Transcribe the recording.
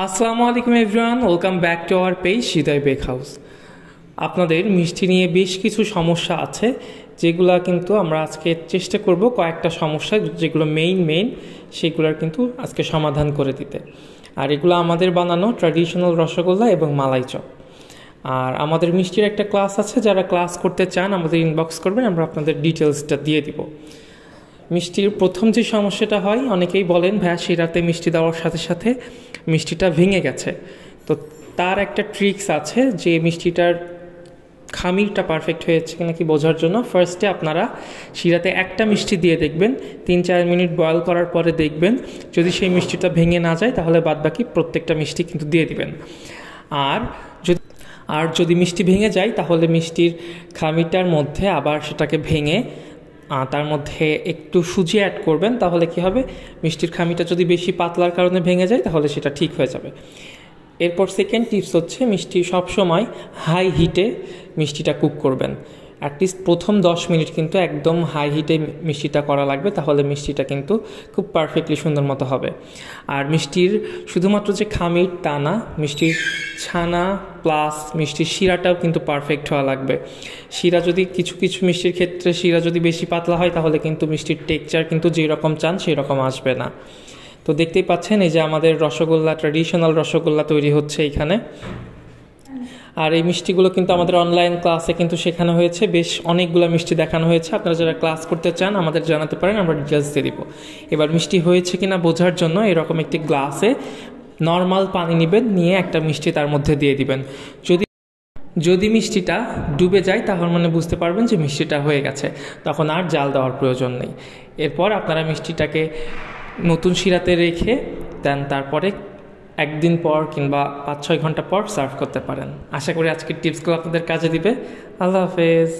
আসসালামু আলাইকুম everyone, welcome back to our page Hridoy bake house. আপনাদের মিষ্টি নিয়ে বেশ কিছু সমস্যা আছে, যেগুলো কিন্তু আমরা আজকে চেষ্টা করব কয়েকটা সমস্যা যেগুলো মেইন সেগুলোর কিন্তু আজকে সমাধান করে দিতে। আর এগুলো আমাদের বানানো ট্র্যাডিশনাল রসগোল্লা এবং মালাই চপ। আর আমাদের মিষ্টির একটা ক্লাস আছে, যারা ক্লাস করতে চান আমাদের ইনবক্স করবেন, আমরা আপনাদের ডিটেলসটা দিয়ে দিব। মিষ্টির প্রথম যে সমস্যাটা হয়, অনেকেই বলেন ভাইয়া শিরাতে মিষ্টি দেওয়ার সাথে সাথে মিষ্টিটা ভেঙে গেছে। তো তার একটা ট্রিক্স আছে যে মিষ্টিটার খামিরটা পারফেক্ট হয়েছে কিনা কি বোঝার জন্য ফার্স্টে আপনারা শিরাতে একটা মিষ্টি দিয়ে দেখবেন, 3-4 মিনিট বয়েল করার পরে দেখবেন যদি সেই মিষ্টিটা ভেঙে না যায় তাহলে বাদবাকি প্রত্যেকটা মিষ্টি কিন্তু দিয়ে দিবেন। আর যদি মিষ্টি ভেঙে যায় তাহলে মিষ্টির খামিরটার মধ্যে আবার সেটাকে ভেঙে তার মধ্যে একটু সুজি অ্যাড করবেন, তাহলে কি হবে, মিষ্টির খামিটা যদি বেশি পাতলার কারণে ভেঙে যায় তাহলে সেটা ঠিক হয়ে যাবে। এরপর সেকেন্ড টিপস হচ্ছে মিষ্টি সবসময় হাই হিটে মিষ্টিটা কুক করবেন। অ্যাটলিস্ট প্রথম 10 মিনিট কিন্তু একদম হাই হিটে মিষ্টিটা করা লাগবে, তাহলে মিষ্টিটা কিন্তু খুব পারফেক্টলি সুন্দর মতো হবে। আর মিষ্টির শুধুমাত্র যে খামির তা না, মিষ্টির ছানা প্লাস মিষ্টির শিরাটাও কিন্তু পারফেক্ট হওয়া লাগবে। শিরা যদি কিছু কিছু মিষ্টির ক্ষেত্রে শিরা যদি বেশি পাতলা হয় তাহলে কিন্তু মিষ্টির টেক্সচার কিন্তু যেরকম চান সেই রকম আসবে না। তো দেখতেই পাচ্ছেন এই যে আমাদের রসগোল্লা, ট্র্যাডিশনাল রসগোল্লা তৈরি হচ্ছে এখানে। আর এই মিষ্টিগুলো কিন্তু আমাদের অনলাইন ক্লাসে কিন্তু শেখানো হয়েছে, বেশ অনেকগুলো মিষ্টি দেখানো হয়েছে। আপনারা যারা ক্লাস করতে চান আমাদের জানাতে পারেন, আমরা ডিটেলস দিয়ে দিব। এবার মিষ্টি হয়েছে কিনা বোঝার জন্য এরকম একটি গ্লাসে নর্মাল পানি নেবেন, নিয়ে একটা মিষ্টি তার মধ্যে দিয়ে দিবেন। যদি মিষ্টিটা ডুবে যায় তাহলে মানে বুঝতে পারবেন যে মিষ্টিটা হয়ে গেছে, তখন আর জাল দেওয়ার প্রয়োজন নেই। এরপর আপনারা মিষ্টিটাকে নতুন শিরাতে রেখে দেন, তারপরে একদিন পর কিংবা 5-6 ঘন্টা পর সার্ভ করতে পারেন। আশা করি আজকের টিপসগুলো আপনাদের কাজে দিবে। আল্লাহ হাফেজ।